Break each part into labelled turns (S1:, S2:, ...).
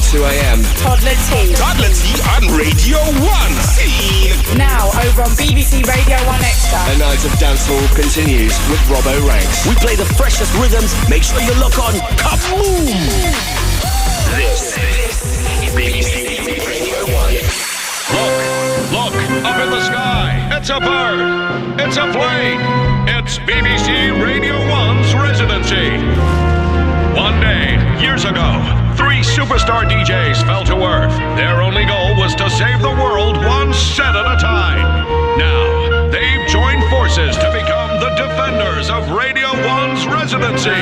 S1: 2 a.m.
S2: Toddler T.
S1: Toddler T on Radio 1.
S2: Now over on BBC Radio 1 Extra.
S1: A night of dancehall continues with Robbo Ranks.
S3: We play the freshest rhythms. Make sure you look on Kaboom!
S1: This is BBC Radio 1.
S4: Look, up in the sky. It's a bird. It's a plane. It's BBC Radio 1's Residency. One day, years ago, 3 superstar DJs fell to earth. Their only goal was to save the world one set at a time. Now, they've joined forces to become the defenders of Radio 1's Residency.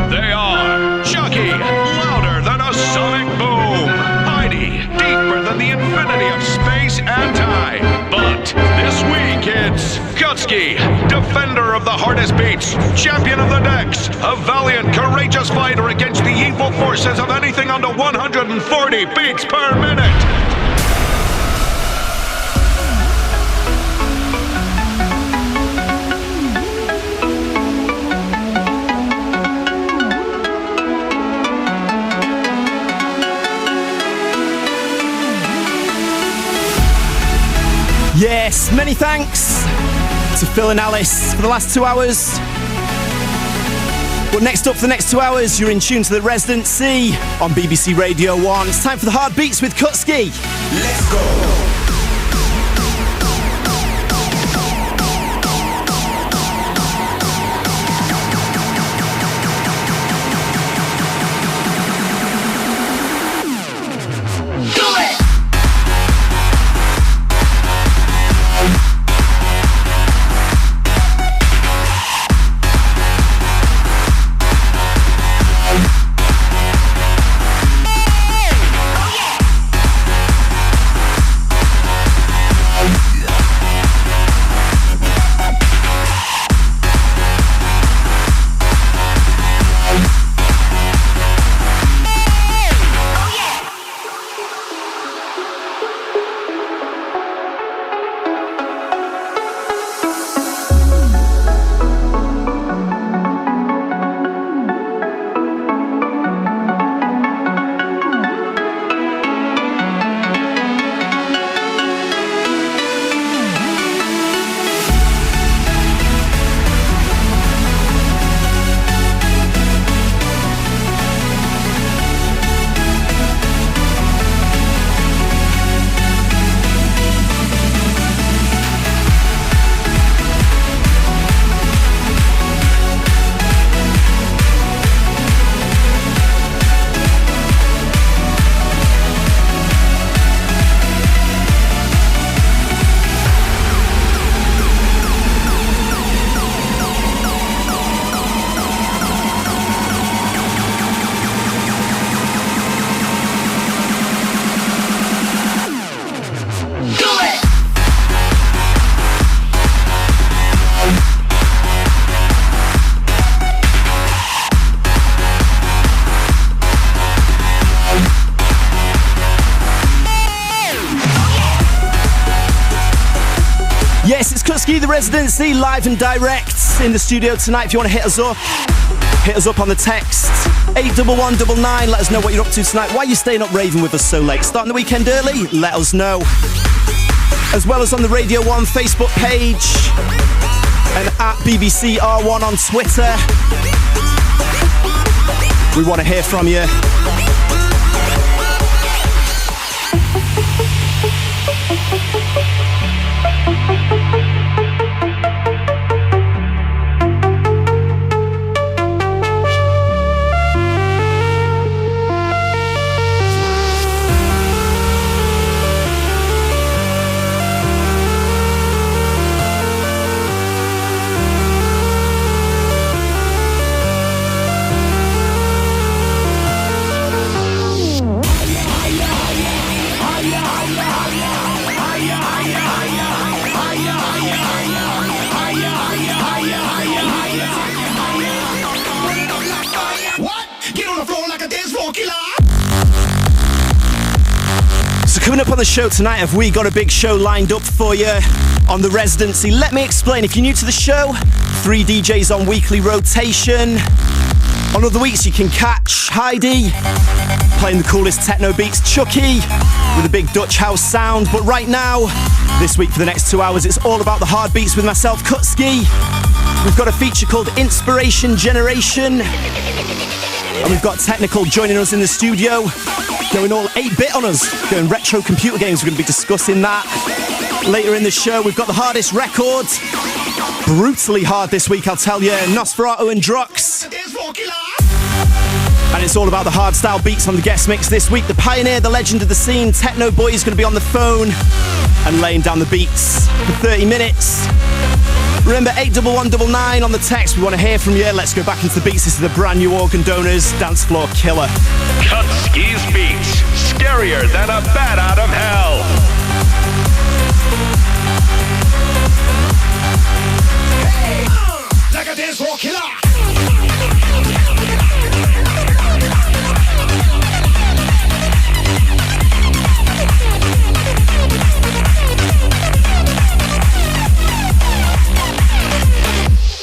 S4: They are Chucky, louder than a sonic boom. Heidi, deeper than the infinity of space and time. But this week it's Kutski, defender of the hardest beats, champion of the decks, a valiant, courageous fighter against the evil forces of anything under 140 beats per minute.
S5: Yes, many thanks to Phil and Alice for the last 2 hours. But next up for the next 2 hours, you're in tune to the Residency on BBC Radio 1. It's time for the hard beats with Kutski.
S1: Let's go.
S5: The Residency live and direct in the studio tonight. If you want to hit us up on the text 81199. Let us know what you're up to tonight. Why are you staying up raving with us so late? Starting the weekend early? Let us know. As well as on the Radio 1 Facebook page and at BBC R1 on Twitter. We want to hear from you. Coming up on the show tonight, have we got a big show lined up for you on the Residency? Let me explain. If you're new to the show, 3 DJs on weekly rotation. On other weeks, you can catch Heidi playing the coolest techno beats, Chucky with a big Dutch house sound. But right now, this week for the next 2 hours, it's all about the hard beats with myself, Kutski. We've got a feature called Inspiration Generation. And we've got Technical joining us in the studio, going all 8-bit on us, going retro computer games. We're going to be discussing that later in the show. We've got the hardest record. Brutally hard this week, I'll tell you. Nosferatu and Drux. And it's all about the hardstyle beats on the guest mix this week. The pioneer, the legend of the scene, Technoboy, is going to be on the phone and laying down the beats for 30 minutes. Remember, 81199 on the text. We want to hear from you. Let's go back into the beats. This is the brand new organ donors, Dance Floor Killa.
S4: Kutski's beats, scarier than a bat out of hell.
S1: Like a dance floor killer.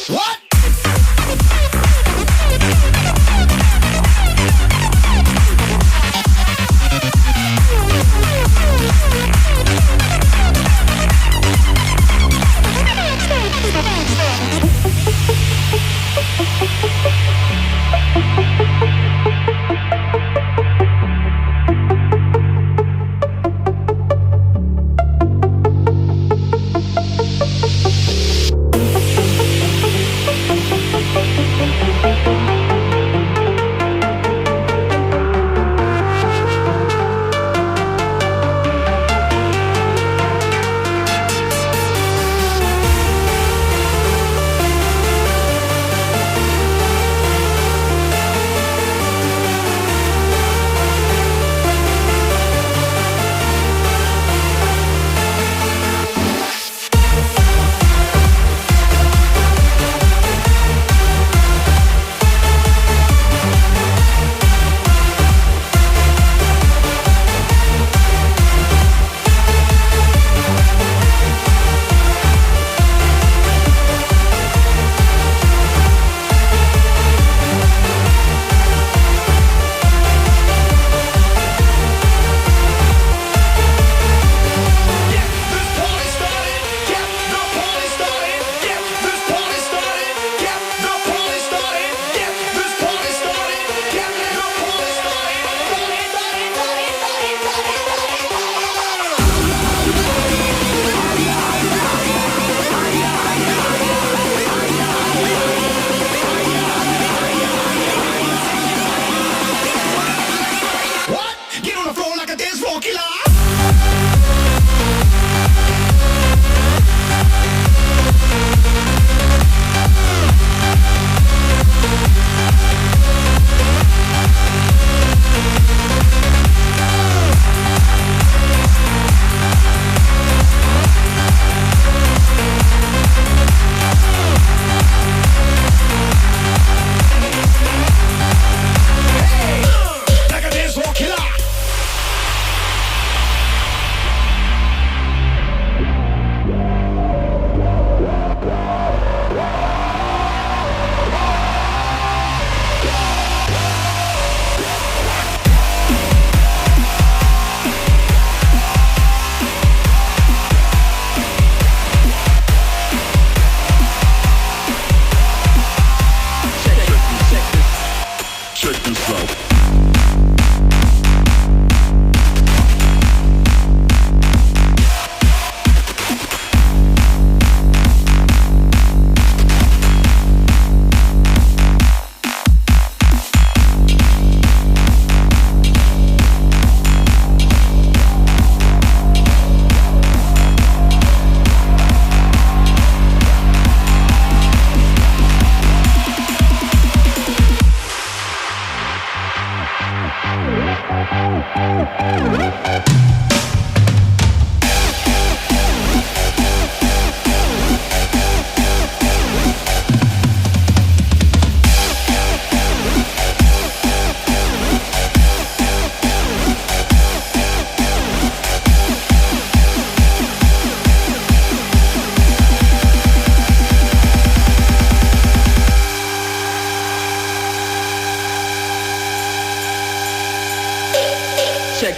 S1: What?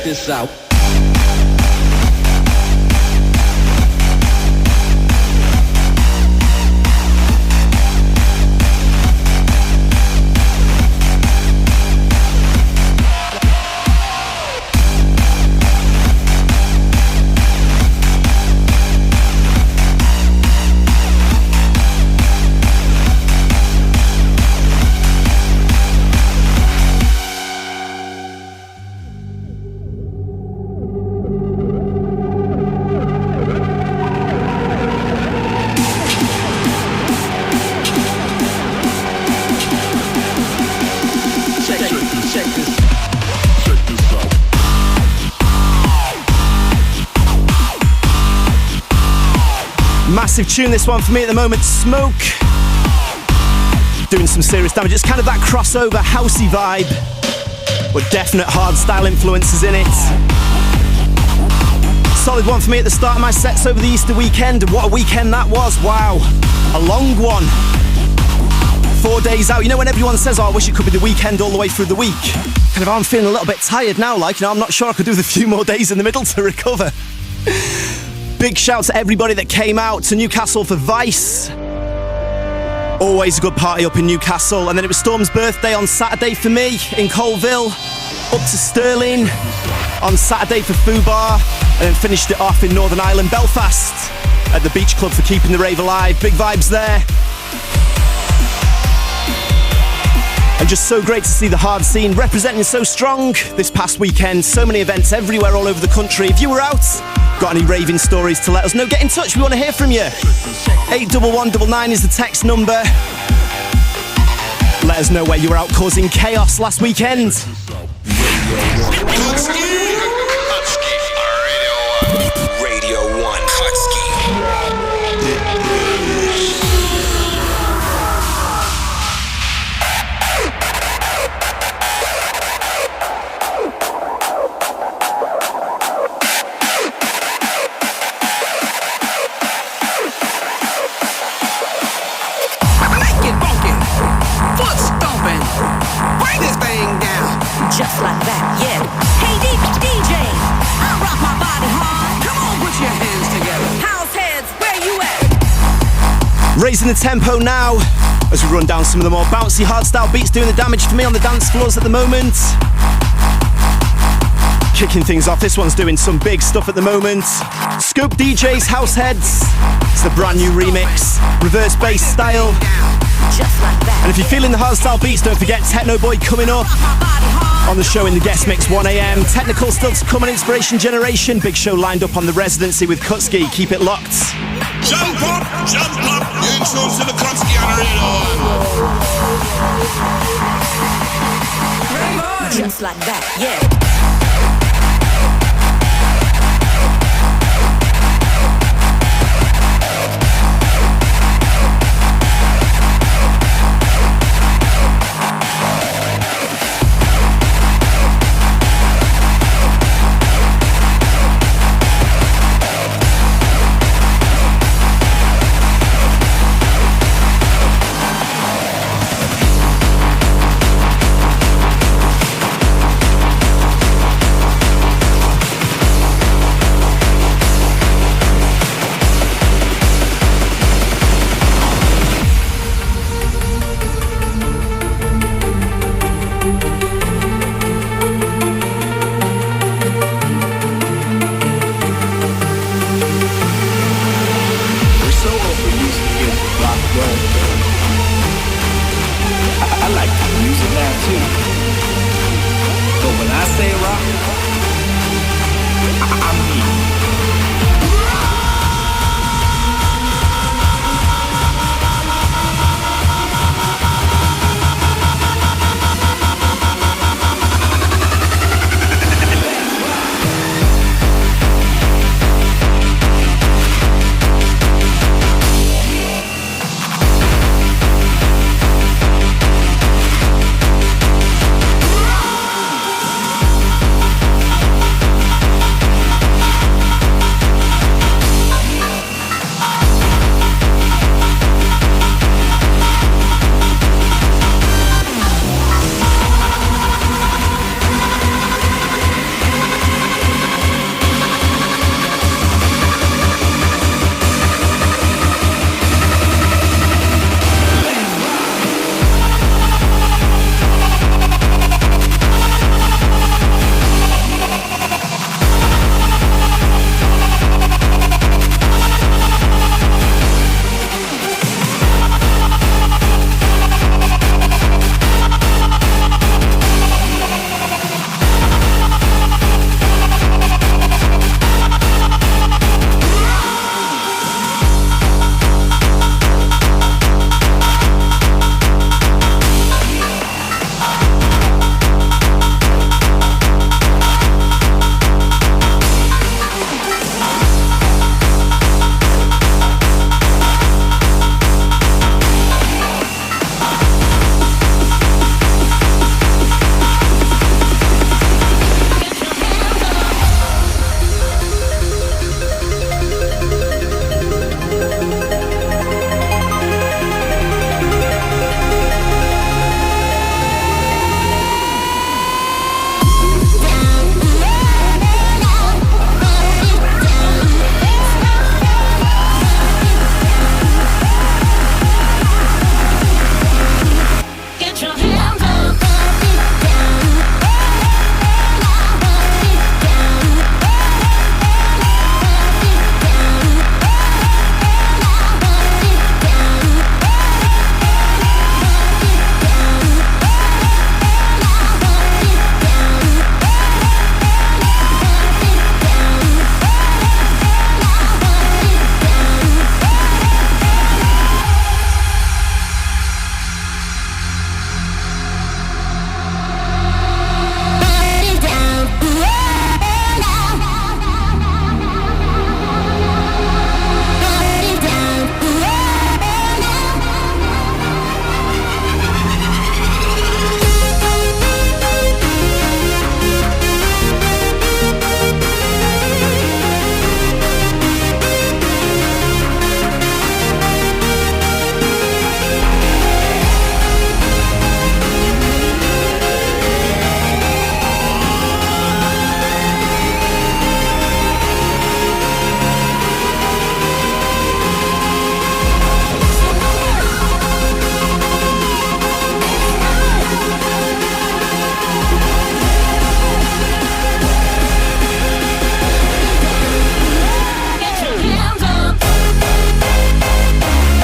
S3: this out.
S5: Massive tune, this one for me at the moment. Smoke. Doing some serious damage. It's kind of that crossover, housey vibe, with definite hardstyle influences in it. Solid one for me at the start of my sets over the Easter weekend. And what a weekend that was. Wow. A long one. 4 days out. You know when everyone says, oh, I wish it could be the weekend all the way through the week? Kind of, I'm feeling a little bit tired now, like, you know, I'm not sure I could do the few more days in the middle to recover. Big shout to everybody that came out to Newcastle for Vice. Always a good party up in Newcastle. And then it was Storm's birthday on Saturday for me in Colville. Up to Stirling on Saturday for Fubar. And then finished it off in Northern Ireland, Belfast, at the Beach Club for keeping the rave alive. Big vibes there. And just so great to see the hard scene representing so strong this past weekend. So many events everywhere all over the country. If you were out, got any raving stories to let us know, get in touch, we want to hear from you. 81199 is the text number. Let us know where you were out causing chaos last weekend.
S1: Radio 1. Kutski.
S6: Just like that, yeah. Hey, DJ, I rock my body hard. Come on, put your hands together. Househeads, where you at?
S5: Raising the tempo now as we run down some of the more bouncy hardstyle beats doing the damage for me on the dance floors at the moment. Kicking things off, this one's doing some big stuff at the moment. Scope DJ's Househeads. It's the brand new remix, reverse bass style.
S6: Just like that.
S5: And if you're feeling the hardstyle beats, don't forget Technoboy coming up on the show in the guest mix 1 a.m. Technical still to come on Inspiration Generation. Big show lined up on the Residency with Kutski. Keep it locked.
S1: Jump up, you're in tune to the Kutski on Radio 1.
S6: Just like that, yeah.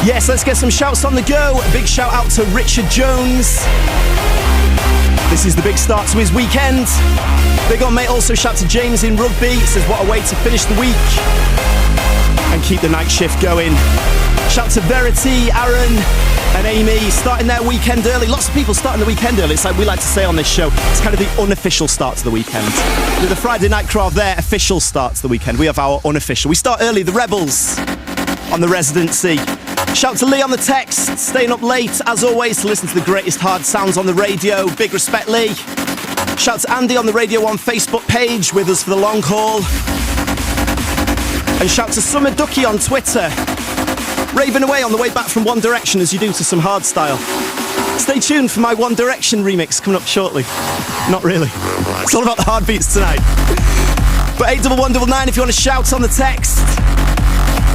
S5: Yes, let's get some shouts on the go. A big shout out to Richard Jones. This is the big start to his weekend. Big on, mate. Also shout to James in Rugby. He says, what a way to finish the week and keep the night shift going. Shout to Verity, Aaron and Amy, starting their weekend early. Lots of people starting the weekend early. It's like we like to say on this show, it's kind of the unofficial start to the weekend. With the Friday night crowd, their official start to the weekend. We have our unofficial. We start early, the Rebels on the Residency. Shout to Lee on the text, staying up late, as always, to listen to the greatest hard sounds on the radio. Big respect, Lee. Shout to Andy on the Radio 1 Facebook page, with us for the long haul. And shout to Summer Ducky on Twitter, raving away on the way back from One Direction as you do to some hardstyle. Stay tuned for my One Direction remix coming up shortly. Not really. It's all about the hard beats tonight. But 81199 if you want to shout on the text.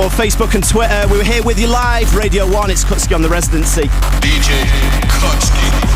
S5: Or Facebook and Twitter. We were here with you live. Radio 1, it's Kutski on the Residency.
S1: DJ Kutski.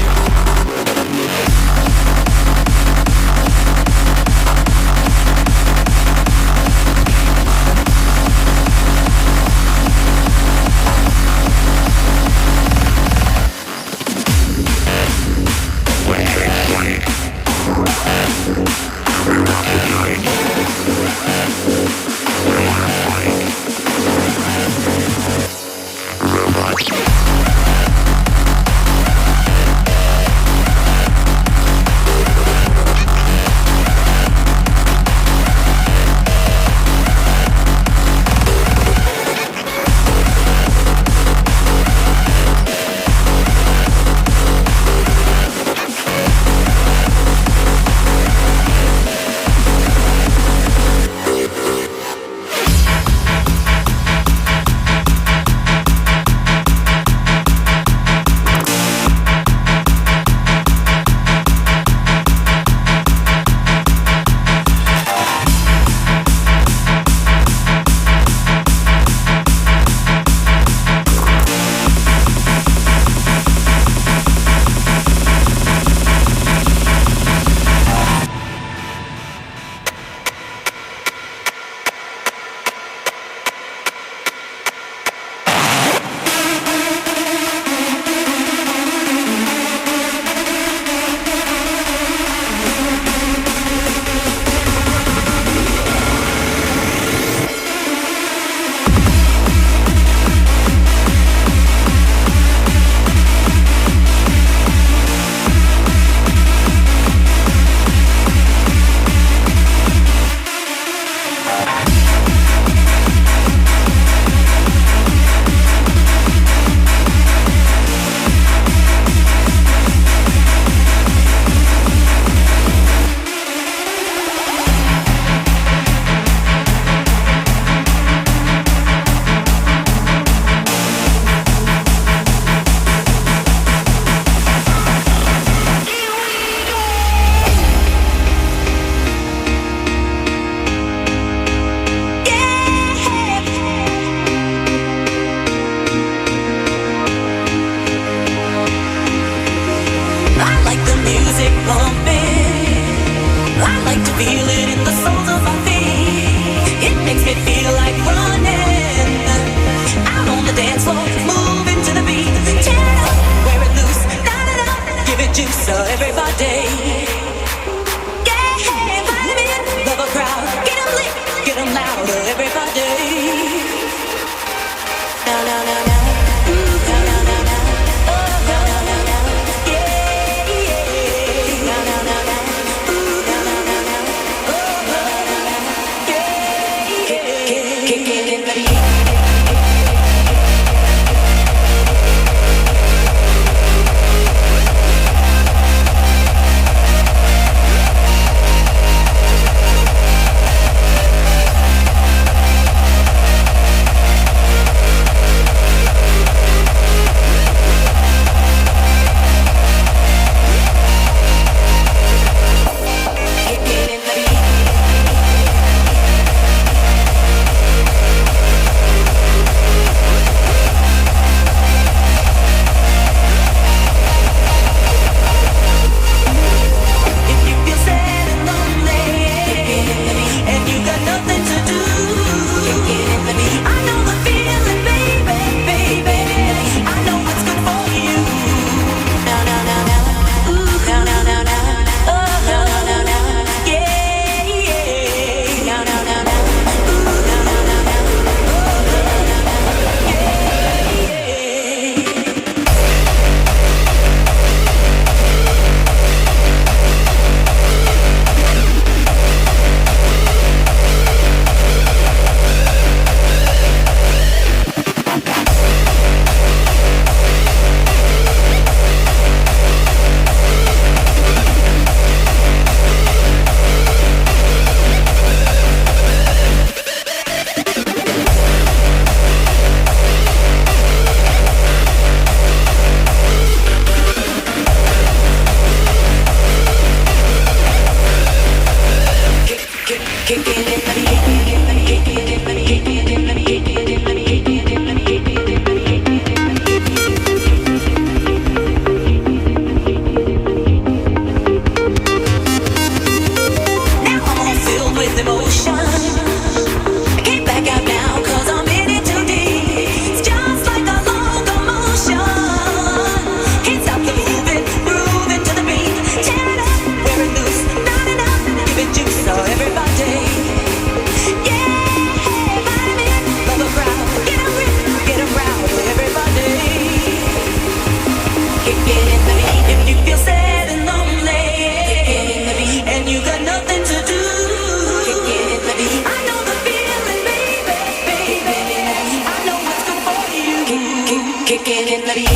S6: kicking in the beat.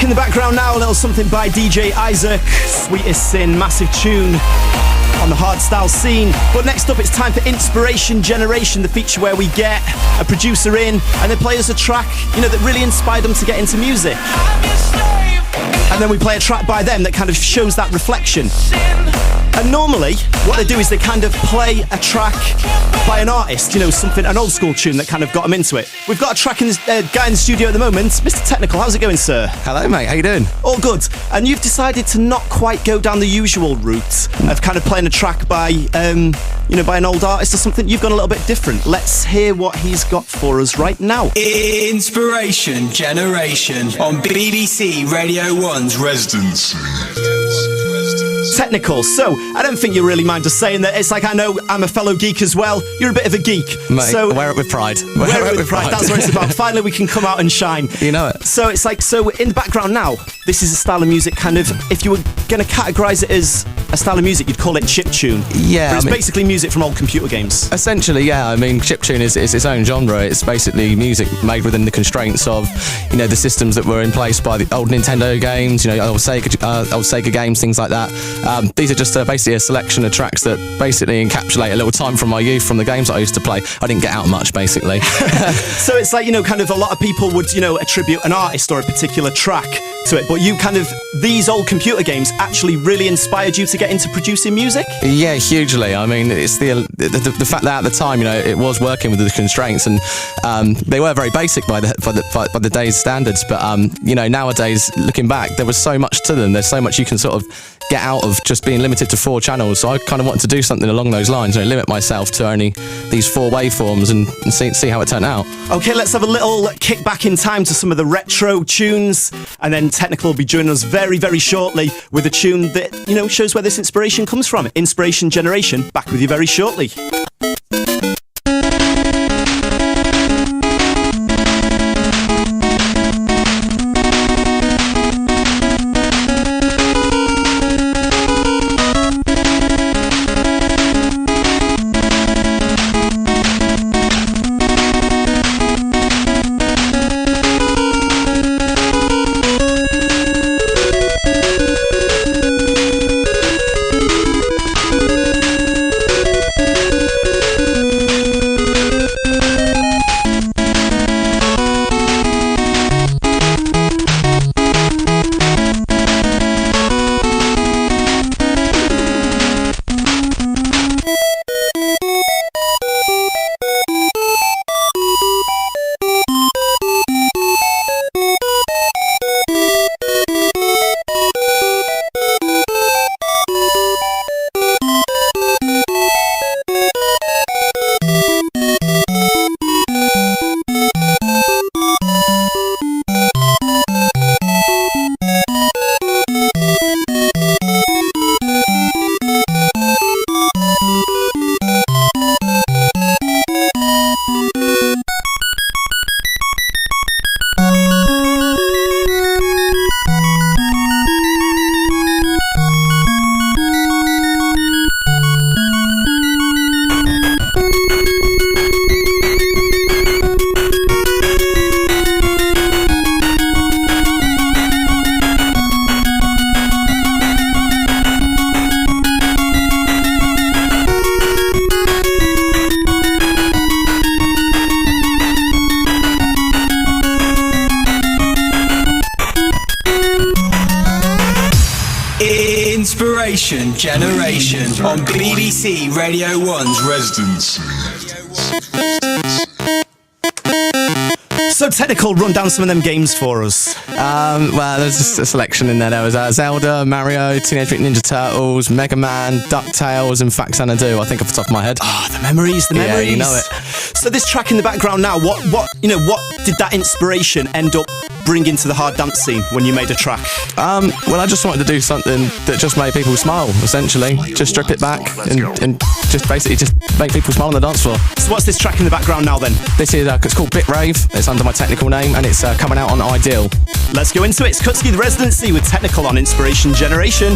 S5: In the background now, a little something by DJ Isaac, Sweetest Sin, massive tune on the hardstyle scene. But next up, it's time for Inspiration Generation, the feature where we get a producer in and they play us a track, that really inspired them to get into music. And then we play a track by them that kind of shows that reflection. And normally, what they do is they kind of play a track by an artist, something, an old school tune that kind of got them into it. We've got a track in the guy in the studio at the moment, Mr. Technical. How's it going, sir?
S7: Hello, mate. How you doing?
S5: All good. And you've decided to not quite go down the usual route of kind of playing a track by, by an old artist or something. You've gone a little bit different. Let's hear what he's got for us right now.
S8: Inspiration Generation on BBC Radio 1's Residency.
S5: Technical. So, I don't think you really mind us saying that. It's like, I know I'm a fellow geek as well. You're a bit of a geek.
S7: Mate,
S5: so
S7: wear it with pride.
S5: Wear it with pride. That's what it's about. Finally, we can come out and shine.
S7: You know it.
S5: So, it's like, in the background now, this is a style of music kind of, if you were going to categorise it as a style of music, you'd call it chiptune.
S7: Yeah,
S5: but it's basically music from old computer games.
S7: Essentially, yeah. I mean, chiptune is its own genre. It's basically music made within the constraints of, you know, the systems that were in place by the old Nintendo games, you know, old Sega games, things like that. These are just basically a selection of tracks that basically encapsulate a little time from my youth, from the games that I used to play. I didn't get out much, basically.
S5: So it's like, you know, kind of a lot of people would, you know, attribute an artist or a particular track to it, but you kind of, these old computer games actually really inspired you to get into producing music?
S7: Yeah, hugely. I mean, it's the fact that at the time, you know, it was working with the constraints, and they were very basic by the day's standards. But you know, nowadays, looking back, there was so much to them. There's so much you can sort of get out of just being limited to 4 channels. So I kind of wanted to do something along those lines, you know, limit myself to only these 4 waveforms and see how it turned out.
S5: Okay, let's have a little kick back in time to some of the retro tunes, and then Technical will be joining us very, very shortly with a tune that, you know, shows where this inspiration comes from. Inspiration Generation, back with you very shortly.
S8: Inspiration Generation on BBC Radio 1's Residency.
S5: So Technical, run down some of them games for us.
S7: Well, there's just a selection in there. There was Zelda, Mario, Teenage Mutant Ninja Turtles, Mega Man, DuckTales, and Fact Xanadu, I think off the top of my head.
S5: Ah, the memories.
S7: Yeah, you know it.
S5: So this track in the background now, what did that inspiration end up bringing to the hard dance scene when you made a track?
S7: Well, I just wanted to do something that just made people smile, essentially. Just strip it back and just basically just make people smile on the dance floor.
S5: So what's this track in the background now then?
S7: This is, it's called Bit Rave. It's under my Technical name, and it's coming out on Ideal.
S5: Let's go into it. It's Kutski, the Residency, with Technical on Inspiration Generation.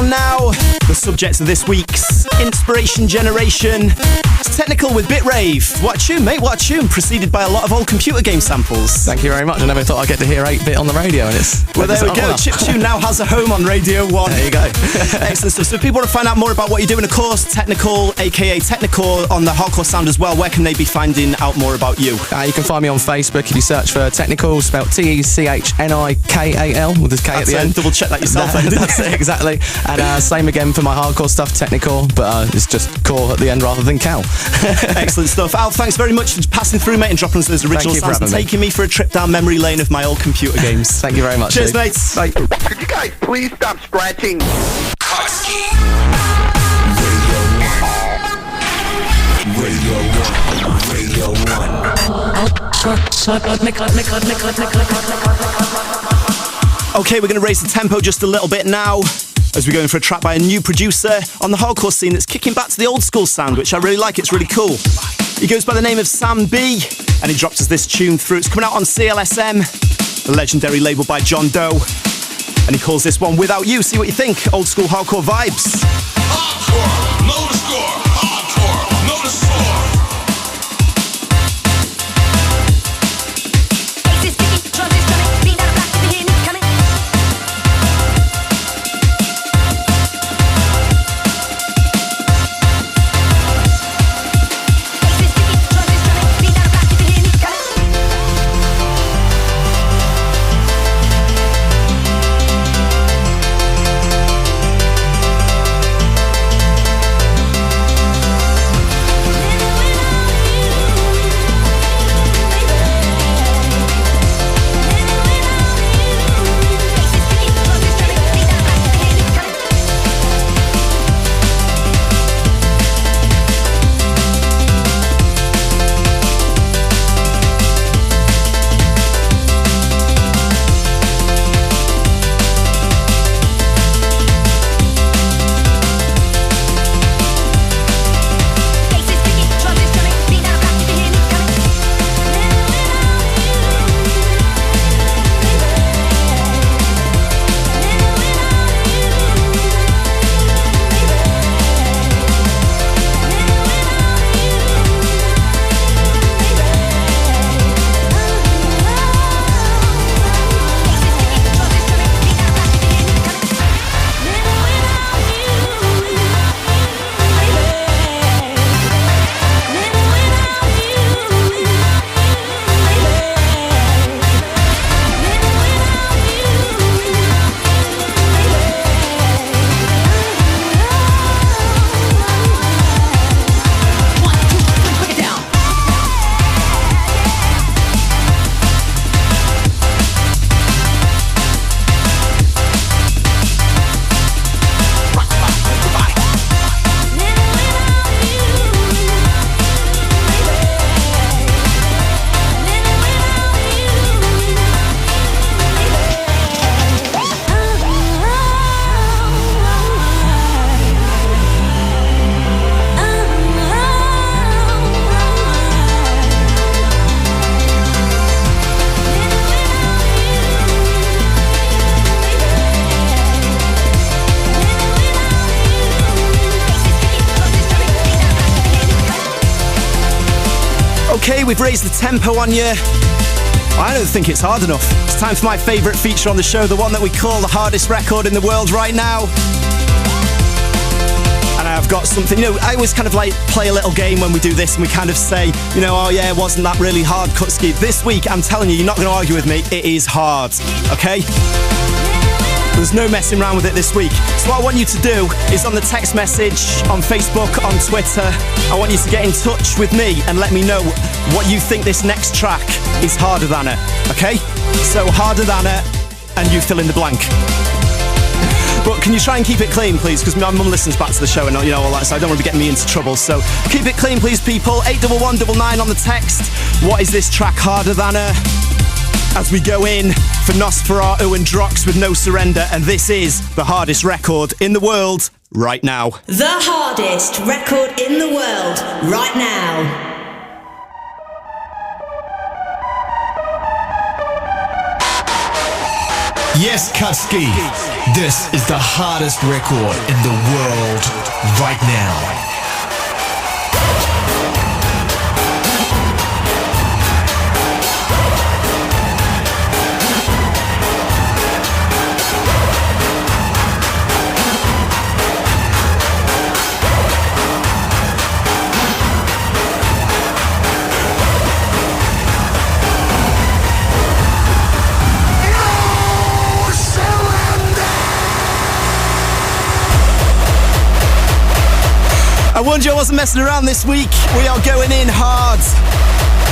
S5: Subground now. The subject of this week's Inspiration Generation. It's technical with Bitrave. What a tune, mate, what a tune. Preceded by a lot of old computer game samples.
S7: Thank you very much. I never thought I'd get to hear 8-bit on the radio, and it's...
S5: Well, there we go. Chiptune now has a home on Radio 1.
S7: There you go.
S5: Excellent stuff. So if people want to find out more about what you're doing, of course, Technical, aka Technical, on the hardcore sound as well, where can they be finding out more about you?
S7: You can find me on Facebook if you search for Technical, spelled Technikal, with this K at the end.
S5: Double check that yourself.
S7: That's it, exactly. And same again for my hardcore stuff, Technical, but it's just core at the end rather than Cal.
S5: Excellent stuff. Al, thanks very much for passing through, mate, and dropping us those original sounds and taking me for a trip down memory lane of my old computer games.
S7: Thank you very much.
S5: Cheers, mate.
S7: Bye.
S9: Could you guys please stop scratching?
S1: Kutski. Radio 1.
S5: Okay, we're going to raise the tempo just a little bit now, as we're going for a track by a new producer on the hardcore scene that's kicking back to the old school sound, which I really like. It's really cool. He goes by the name of Sam B, and he drops us this tune through. It's coming out on CLSM, the legendary label by John Doe, and he calls this one Without You. See what you think. Old school hardcore vibes.
S1: Hardcore, know the score. Hardcore, know the score.
S5: Okay, we've raised the tempo on you. I don't think it's hard enough. It's time for my favourite feature on the show, the one that we call the hardest record in the world right now. And I've got something, I always kind of like play a little game when we do this and we kind of say, oh yeah, wasn't that really hard, Kutski? This week, I'm telling you, you're not going to argue with me, it is hard, okay? There's no messing around with it this week. So what I want you to do is on the text message, on Facebook, on Twitter, I want you to get in touch with me and let me know what you think this next track is harder than it, okay? So harder than it, and you fill in the blank. But can you try and keep it clean, please? Because my mum listens back to the show and all that, so I don't want to be getting me into trouble. So keep it clean, please, people. 81199 on the text. What is this track harder than it? As we go in for Nosferatu and Drox with No Surrender, and this is the hardest record in the world right now.
S6: The hardest record in the world right now.
S8: Yes, Kutski, this is the hardest record in the world right now.
S5: I warned you I wasn't messing around this week. We are going in hard.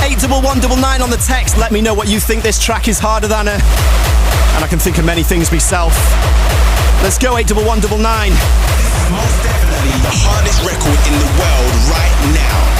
S5: 81199 on the text. Let me know what you think this track is harder than. And I can think of many things myself. Let's go, 81199.
S3: Most definitely the hardest record in the world right now.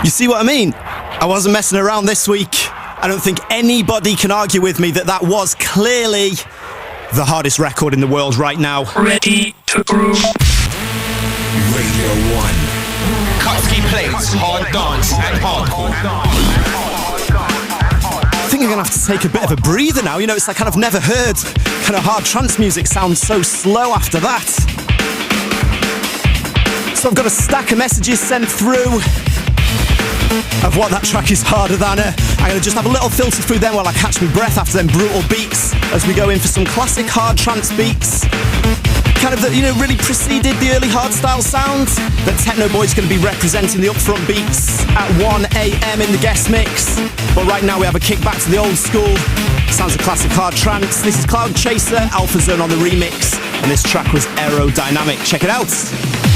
S5: You see what I mean? I wasn't messing around this week. I don't think anybody can argue with me that that was clearly the hardest record in the world right now.
S1: Ready to groove.
S3: Radio 1.
S8: Kutski plays hard dance and hardcore.
S5: you're gonna have to take a bit of a breather now. You know, it's like I've never heard kind of hard trance music sound so slow after that. So I've got a stack of messages sent through of what that track is harder than. I'm going to just have a little filter through them while I catch my breath after them brutal beats as we go in for some classic hard trance beats. Kind of that, you know, really preceded the early hardstyle sound. But Technoboy's going to be representing the upfront beats at 1 a.m. in the guest mix. But right now we have a kick back to the old school. Sounds of classic hard trance. This is Cloud Chaser, Alpha Zone on the remix. And this track was Aerodynamic. Check it out.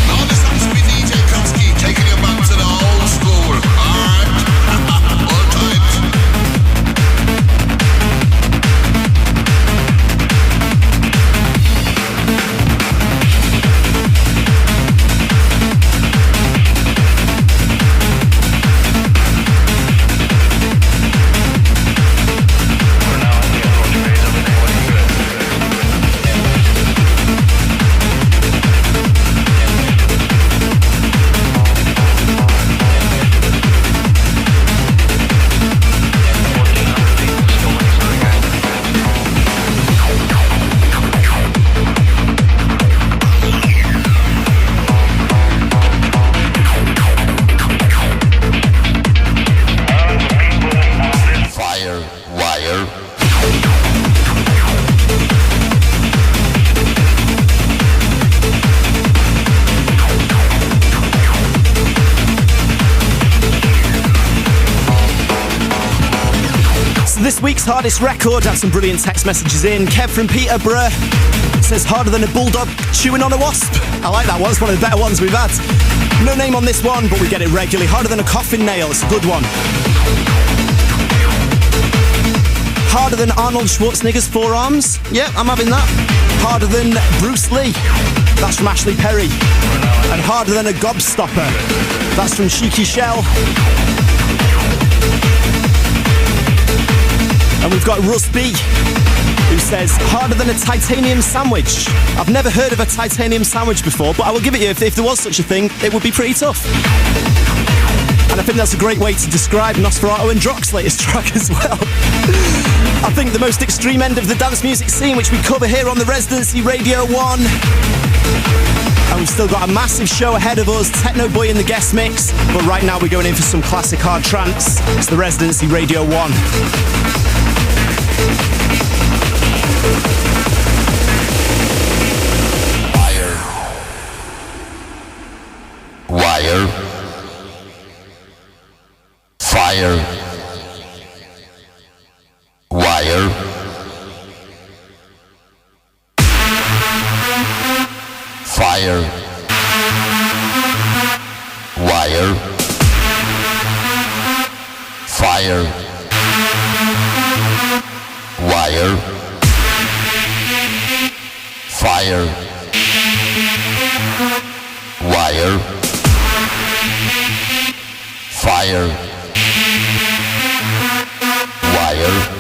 S10: Now this sounds with DJ Kutski, taking you back to the old school. Alright, all tight.
S5: This week's hardest record, had some brilliant text messages in. Kev from Peterborough says harder than a bulldog chewing on a wasp. I like that one, it's one of the better ones we've had. No name on this one, but we get it regularly. Harder than a coffin nail, it's a good one. Harder than Arnold Schwarzenegger's forearms. Yeah, I'm having that. Harder than Bruce Lee. That's from Ashley Perry. And harder than a gobstopper. That's from Cheeky Shell. And we've got Russ B, who says, harder than a titanium sandwich. I've never heard of a titanium sandwich before, but I will give it you. If there was such a thing, it would be pretty tough. And I think that's a great way to describe Nosferatu and Drock's latest track as well. I think the most extreme end of the dance music scene, which we cover here on the Residency Radio 1. And we've still got a massive show ahead of us, Technoboy in the guest mix. But right now we're going in for some classic hard trance. It's the Residency Radio 1.
S10: Wire. Fire. Wire. Fire. Wire. Fire. Wire. Fire. Wire. Fire. Wire.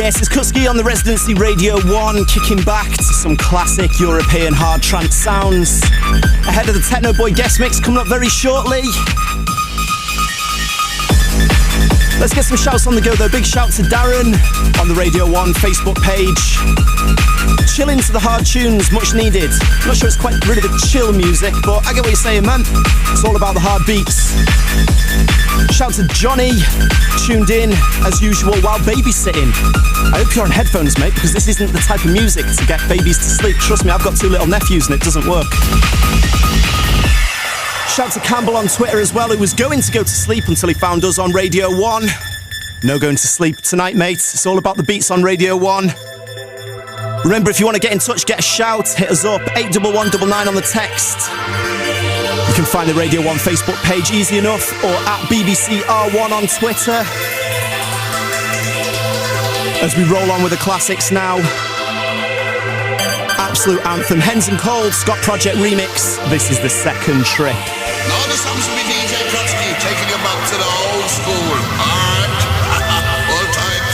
S5: Yes, it's Kutski on the Residency Radio 1, kicking back to some classic European hard trance sounds. Ahead of the Technoboy guest mix coming up very shortly. Let's get some shouts on the go though. Big shout to Darren on the Radio 1 Facebook page. Chill into the hard tunes, much needed. Not sure it's quite really the chill music, but I get what you're saying, man. It's all about the hard beats. Shout to Johnny, tuned in as usual while babysitting. I hope you're on headphones, mate, because this isn't the type of music to get babies to sleep. Trust me, I've got 2 little nephews and it doesn't work. Shout to Campbell on Twitter as well, who was going to go to sleep until he found us on Radio 1. No going to sleep tonight, mate. It's all about the beats on Radio 1. Remember, if you want to get in touch, get a shout, hit us up, 81199 on the text. You can find the Radio 1 Facebook page easy enough, or at BBCR1 on Twitter. As we roll on with the classics now. Absolute anthem, Hens and Cold, Scott Project remix. This is the second trip.
S10: Now the songs with DJ Kutski, taking you back to the old school. Alright? Hold tight.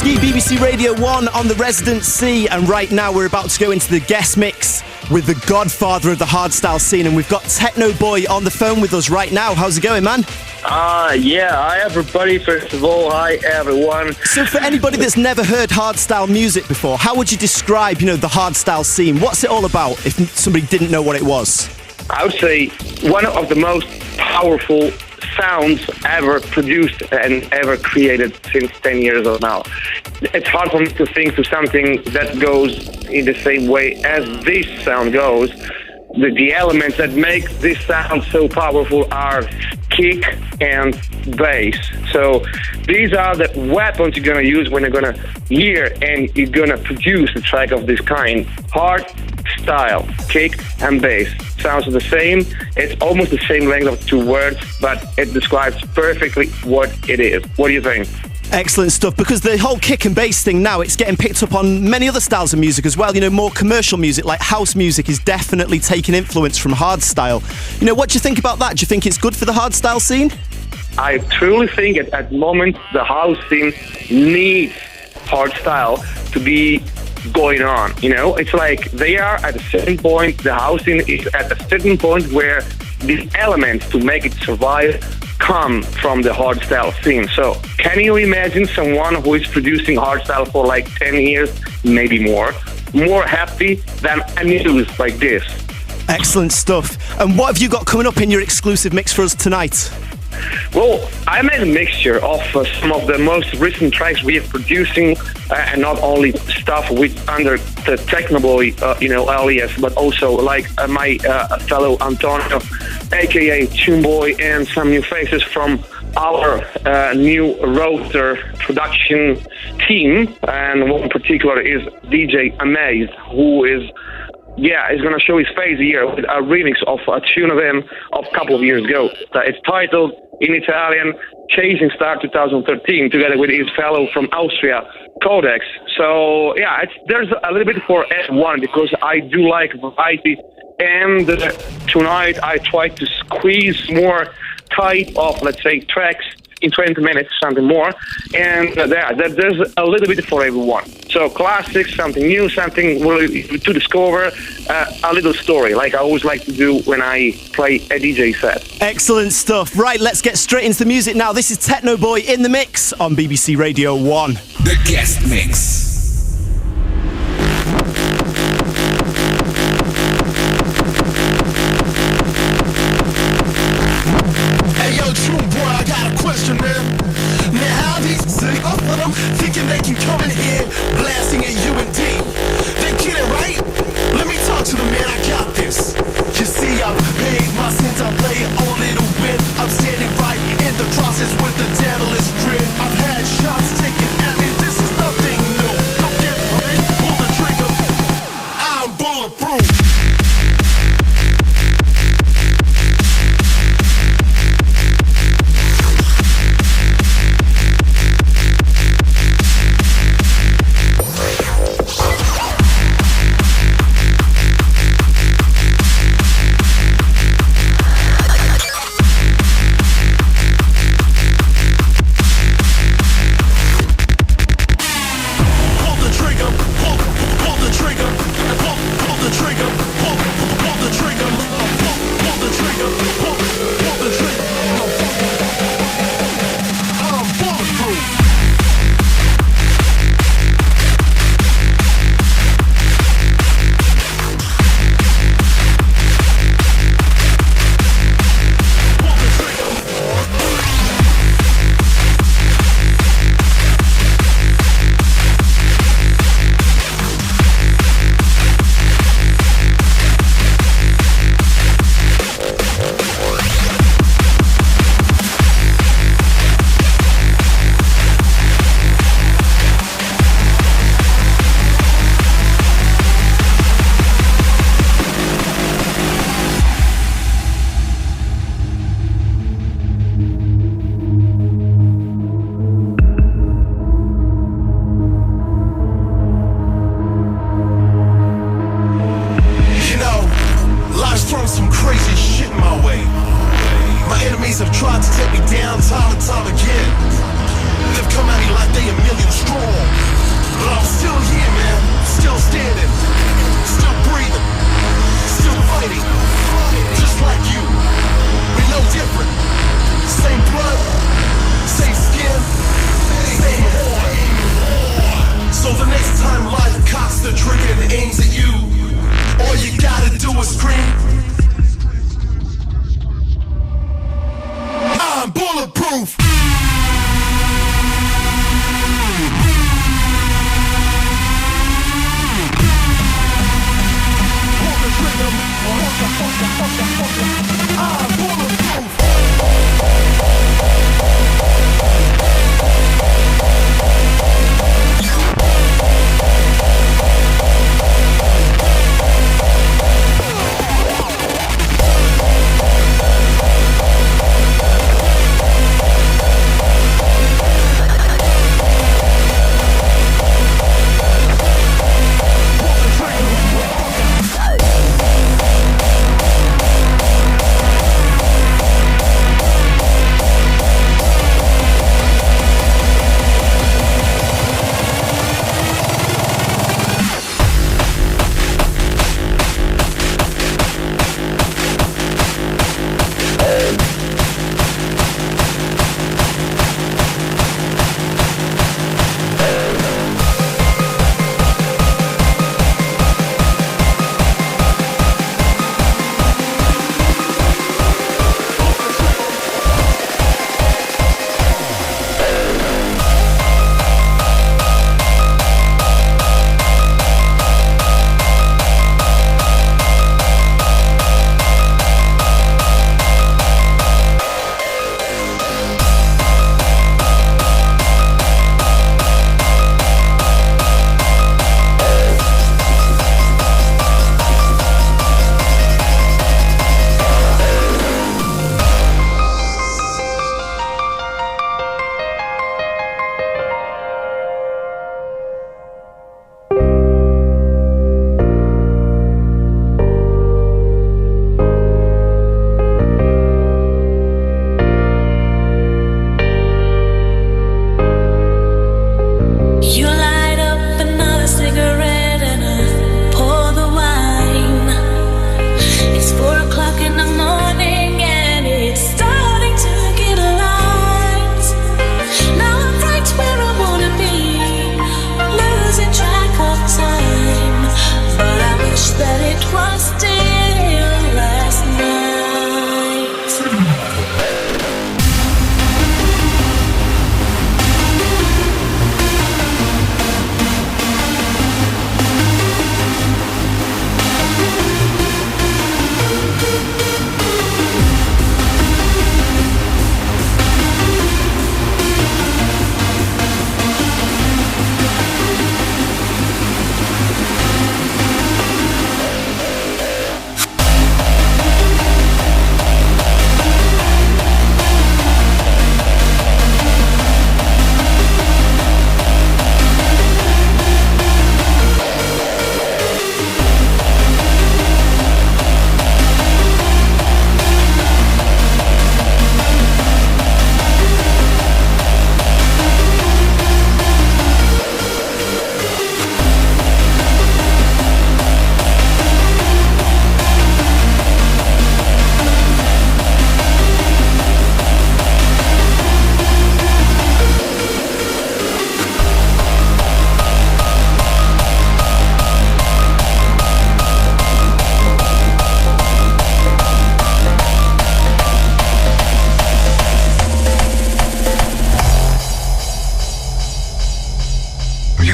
S5: BBC Radio 1 on the Residency, and right now we're about to go into the guest mix with the godfather of the hardstyle scene, and we've got Technoboy on the phone with us right now. How's it going, man?
S11: Yeah, hi everybody, first of all, hi everyone.
S5: So for anybody that's never heard hardstyle music before, how would you describe, the hardstyle scene? What's it all about, if somebody didn't know what it was?
S11: I would say one of the most powerful sounds ever produced and ever created since 10 years old now. It's hard for me to think to something that goes in the same way as this sound goes, the elements that make this sound so powerful are kick and bass. So these are the weapons you're gonna use when you're gonna hear and you're gonna produce a track of this kind. Hardstyle, kick and bass. Sounds the same. It's almost the same length of two words, but it describes perfectly what it is. What do you think?
S5: Excellent stuff, because the whole kick and bass thing now, it's getting picked up on many other styles of music as well. You know, more commercial music like house music is definitely taking influence from hardstyle. You know, what do you think about that? Do you think it's good for the hardstyle scene?
S11: I truly think at the moment the house scene needs hardstyle to be going on. You know, it's like they are at a certain point, the house scene is at a certain point where the elements to make it survive come from the hardstyle scene. So can you imagine someone who is producing hardstyle for like 10 years, maybe more happy than a news like this?
S5: Excellent stuff. And what have you got coming up in your exclusive mix for us tonight?
S11: Well, I made a mixture of some of the most recent tracks we are producing, and not only stuff with under the Technoboy, alias, but also like my fellow Antonio, aka Tuneboy, and some new faces from our new roster production team. And one in particular is DJ Amaze, who is going to show his face here with a remix of a tune of him of a couple of years ago. It's titled, in Italian, Chasing Star 2013, together with his fellow from Austria, Codex. So, there's a little bit for everyone, because I do like variety. And tonight I tried to squeeze more type of, let's say, tracks in 20 minutes, something more. And there's a little bit for everyone. So classics, something new, something really to discover, a little story, like I always like to do when I play a DJ set.
S5: Excellent stuff. Right, let's get straight into the music now. This is Technoboy in the mix on BBC Radio 1.
S8: The guest mix.
S12: Man, how these sick up with them, thinking they can come in here, blasting at UND. They get it right? Let me talk to the man, I got this. You see, I've paid my sins, I play it all little win. I'm standing right in the process with the devilish grin. I've had shots taken at me, this is nothing new. Don't get afraid, pull the trigger. I'm bulletproof.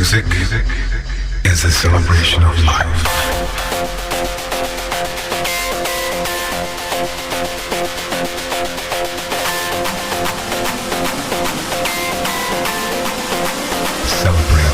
S13: Music is a celebration of life. Celebrate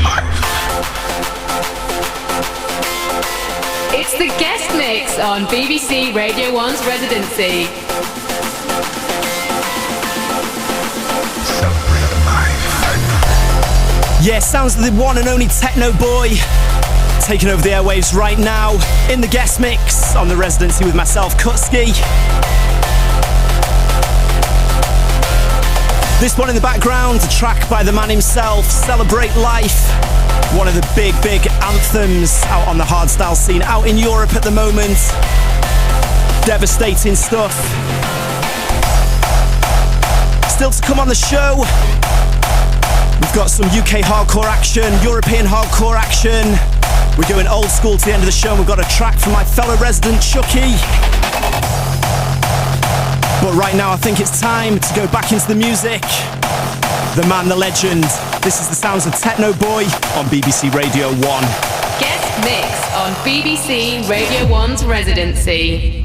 S13: life.
S14: It's the guest mix on BBC Radio 1's Residency.
S5: Yeah, sounds of the one and only Technoboy taking over the airwaves right now in the guest mix on the Residency with myself, Kutski. This one in the background, a track by the man himself, Celebrate Life. One of the big anthems out on the hardstyle scene, out in Europe at the moment. Devastating stuff. Still to come on the show, we've got some UK hardcore action, European hardcore action. We're going old school to the end of the show. We've got a track from my fellow resident Chucky. But right now I think it's time to go back into the music. The man, the legend. This is the sounds of Technoboy on BBC Radio 1.
S14: Guest mix on BBC Radio 1's Residency.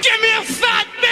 S12: Give me a fat beat!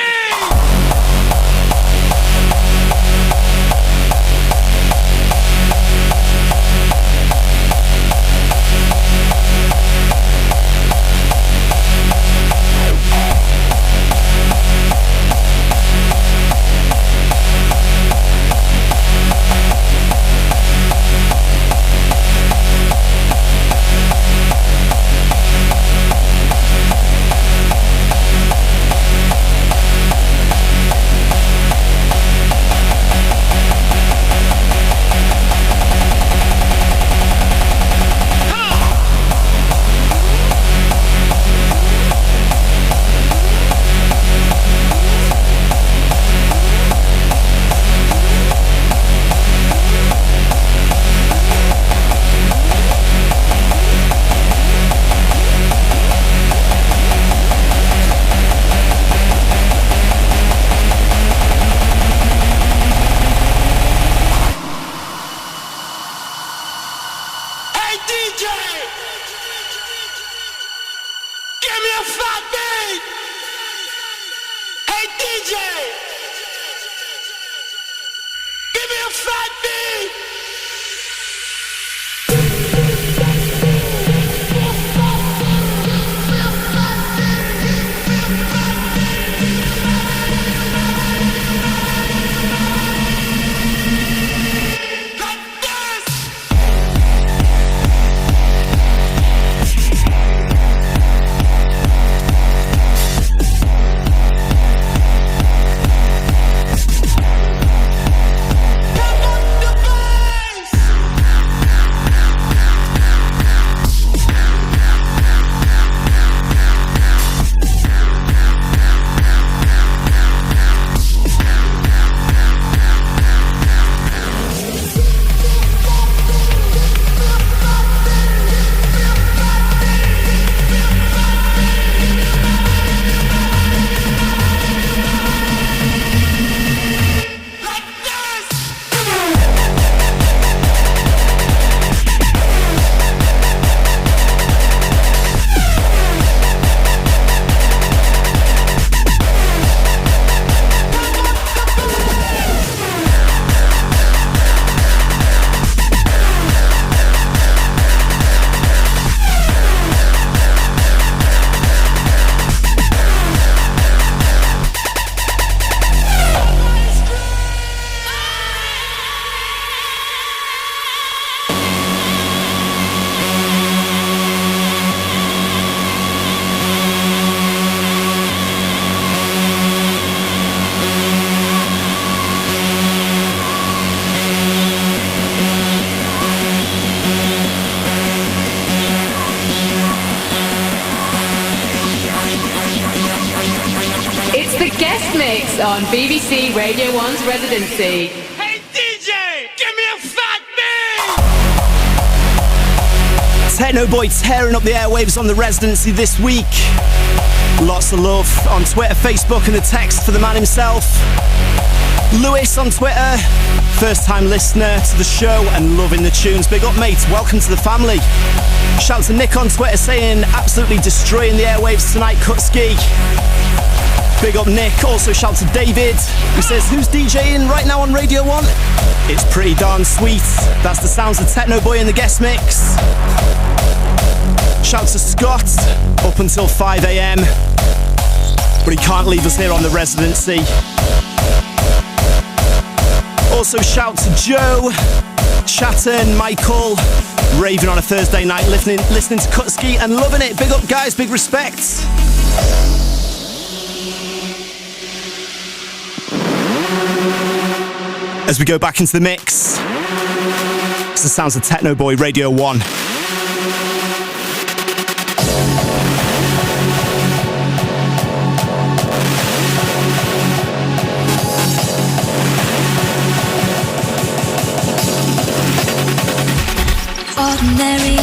S14: On BBC Radio 1's Residency.
S12: Hey DJ, give me a fat beat!
S5: Technoboy tearing up the airwaves on the Residency this week. Lots of love on Twitter, Facebook, and the text for the man himself. Lewis on Twitter, first time listener to the show and loving the tunes. Big up, mate. Welcome to the family. Shout to Nick on Twitter saying absolutely destroying the airwaves tonight, Kutski. Big up Nick. Also shout to David, who says, who's DJing right now on Radio 1? It's pretty darn sweet. That's the sounds of Technoboy in the guest mix. Shout to Scott, up until 5 a.m. But he can't leave us here on the Residency. Also shout to Joe, Chatton, Michael, raving on a Thursday night, listening to Kutski and loving it. Big up guys, big respect. As we go back into the mix, it's the sounds of Technoboy, Radio 1.
S15: Ordinary.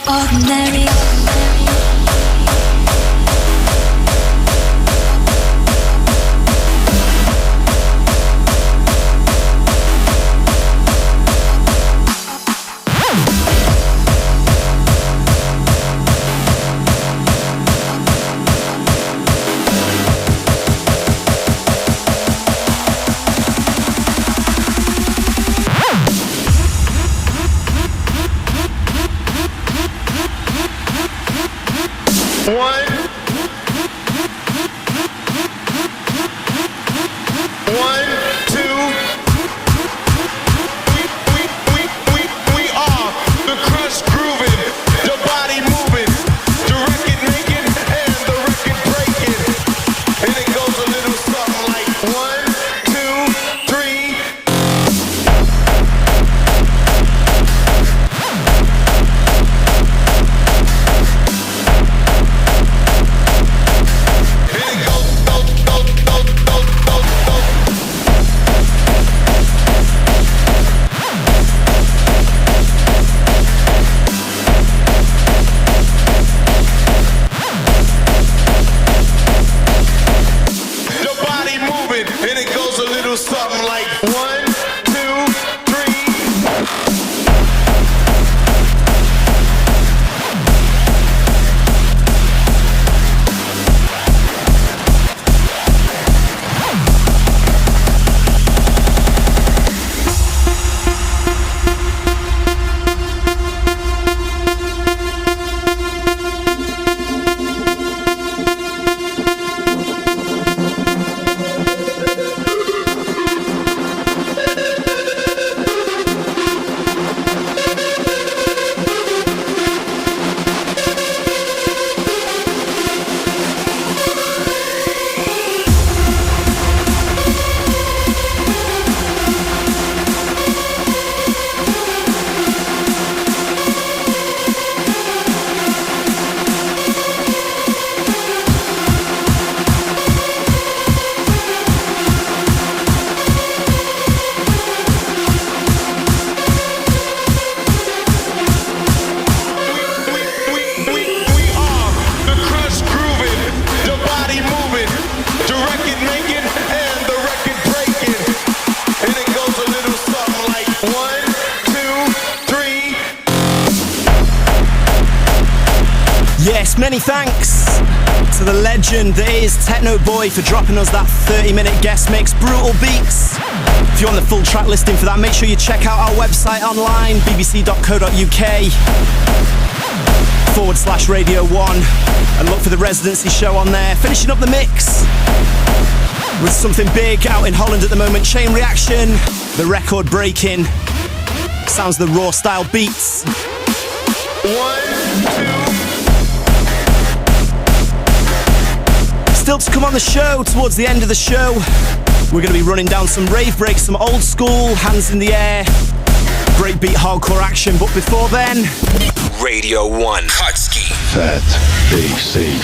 S15: Ordinary.
S5: Many thanks to the legend that is Technoboy for dropping us that 30-minute guest mix, Brutal Beats. If you want the full track listing for that, make sure you check out our website online, bbc.co.uk/Radio1, and look for the Residency show on there. Finishing up the mix with something big out in Holland at the moment, Chain Reaction, the record breaking. Sounds the raw style beats.
S12: 1, 2.
S5: Still to come on the show towards the end of the show. We're going to be running down some rave breaks, some old school, hands in the air, breakbeat hardcore action. But before then,
S3: Radio 1 Kutski.
S13: Fat BC.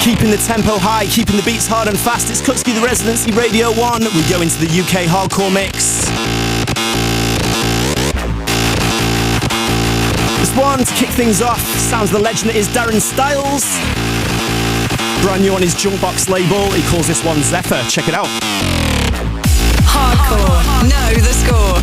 S5: Keeping the tempo high, keeping the beats hard and fast. It's Kutski, the Residency, Radio 1. We go into the UK hardcore mix. This one to kick things off sounds the legend that is Darren Styles. Brand new on his Junkbox label. He calls this one Zephyr. Check it out.
S6: Hardcore, know the score.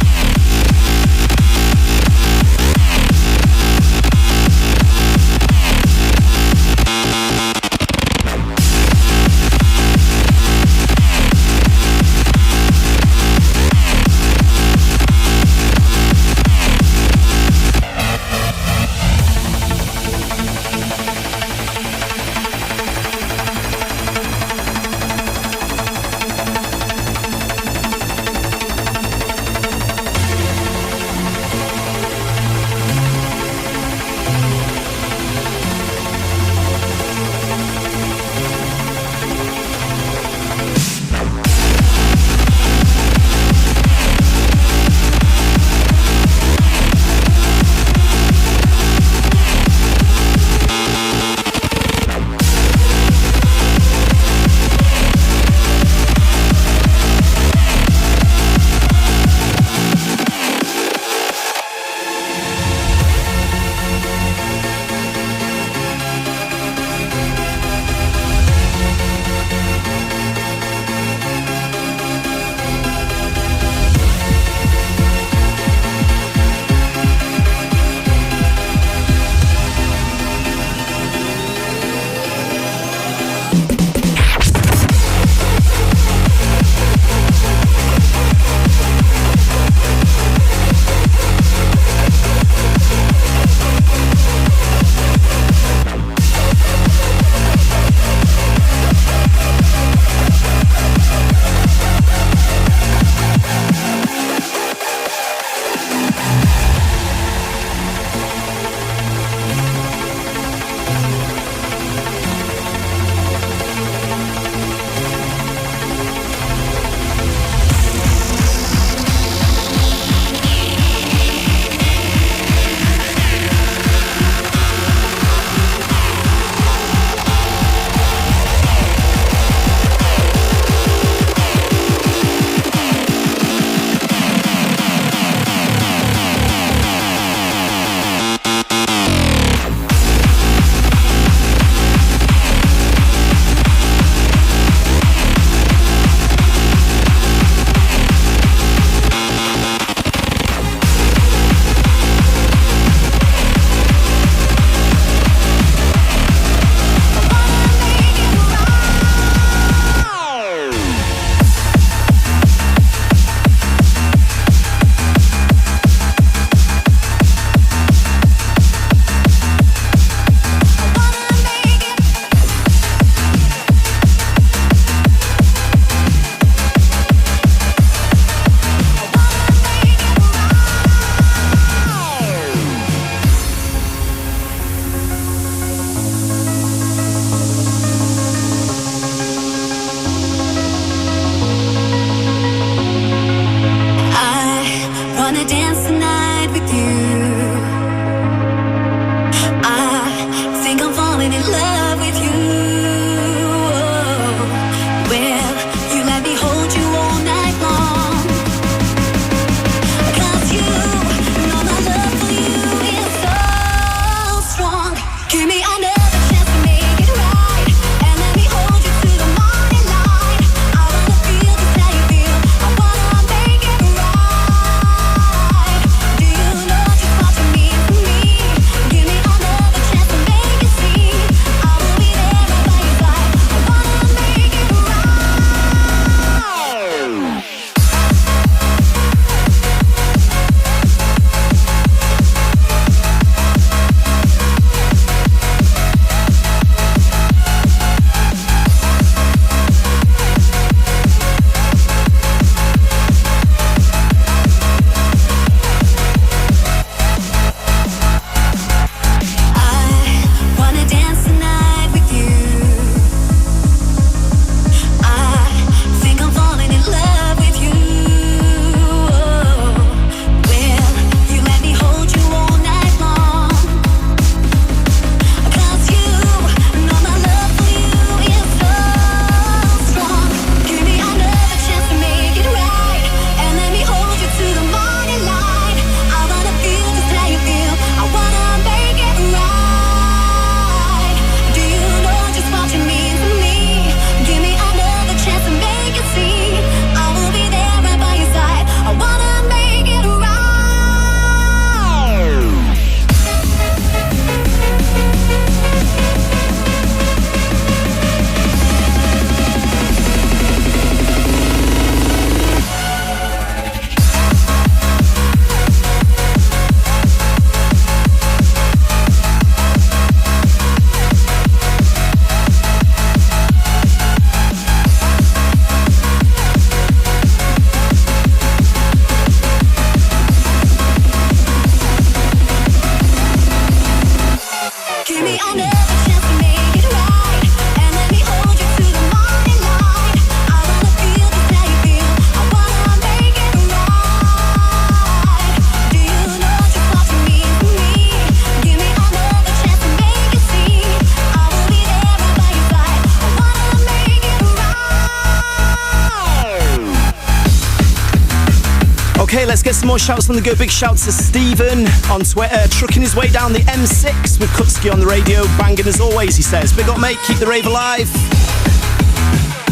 S5: Okay, let's get some more shouts on the go. Big shout to Stephen on Twitter, trucking his way down the M6 with Kutski on the radio, banging as always, he says. Big up, mate, keep the rave alive.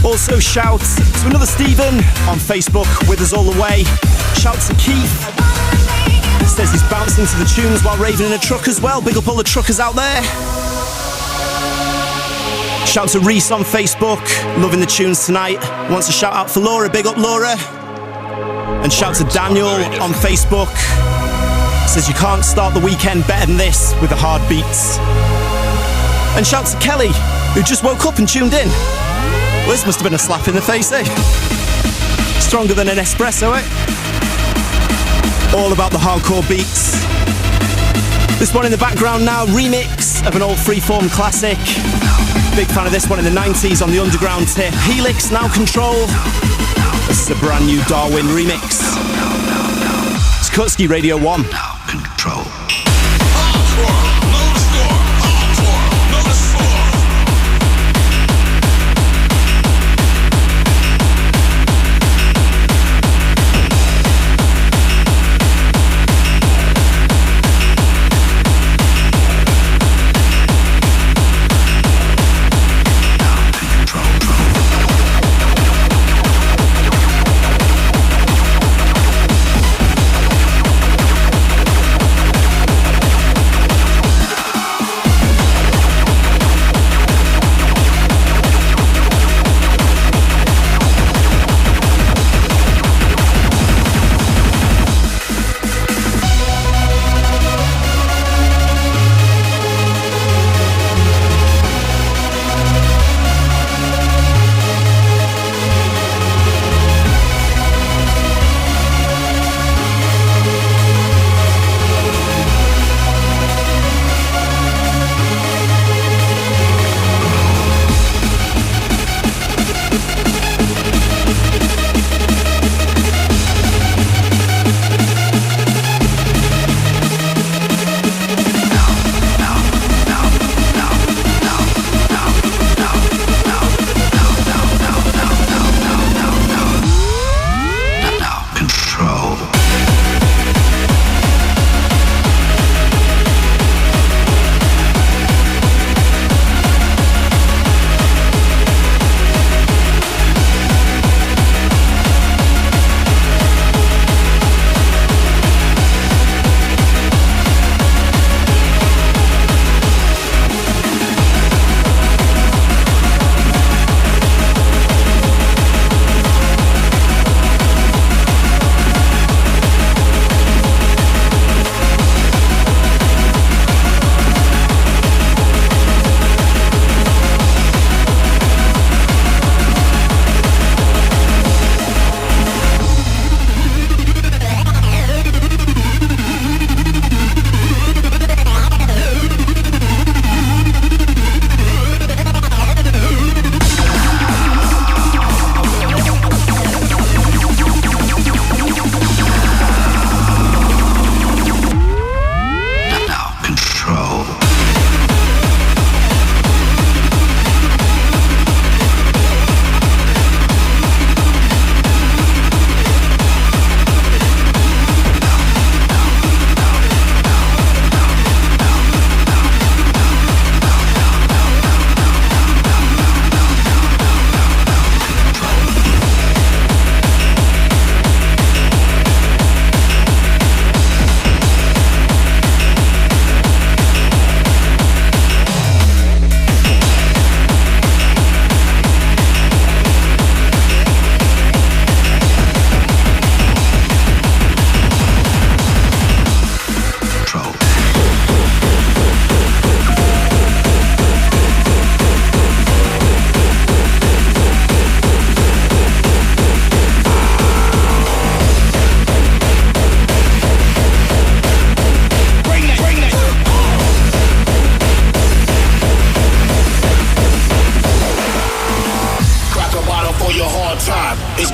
S5: Also shout to another Stephen on Facebook, with us all the way. Shout to Keith, says he's bouncing to the tunes while raving in a truck as well. Big up all the truckers out there. Shout to Reese on Facebook, loving the tunes tonight. Wants a shout out for Laura, big up Laura. And shout to Daniel on Facebook, says you can't start the weekend better than this with the hard beats. And shout to Kelly, who just woke up and tuned in. Well, this must have been a slap in the face, eh? Stronger than an espresso, eh? All about the hardcore beats. This one in the background now, remix of an old Freeform classic. Big fan of this one in the 90s on the underground tip. Helix, Now Control. This is a brand new Darwin remix. It's Kutski, Radio 1.
S10: Now Control.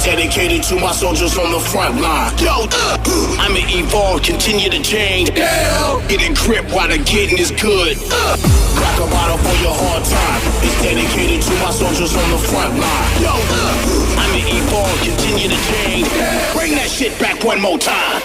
S12: dedicated to my soldiers on the front line. Yo, I'ma evolve, continue to change. Getting gripped while the getting is good. Crack a bottle for your hard time. It's dedicated to my soldiers on the front line. Yo, I'ma evolve, continue to change. Bring that shit back
S3: one more time.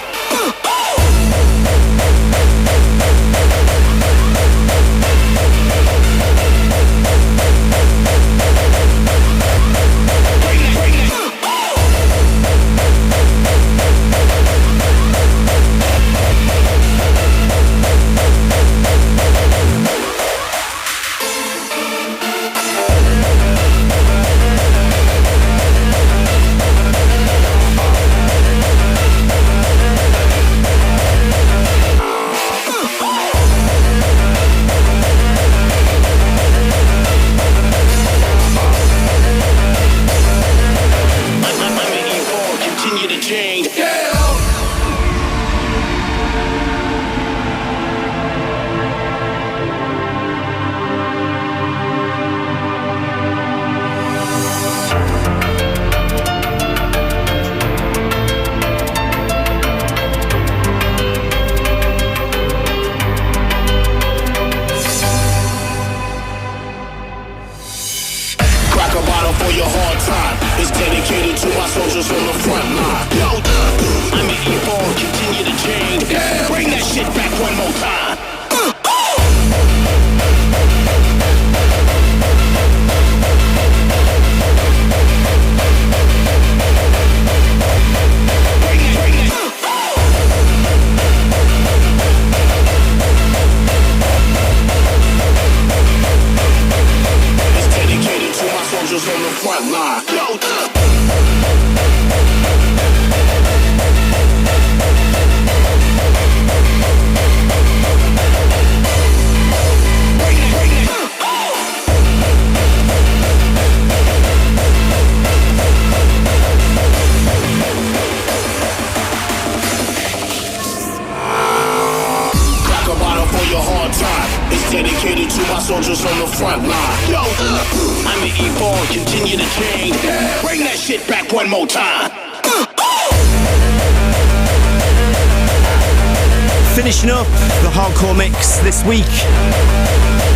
S5: Finishing up the hardcore mix this week.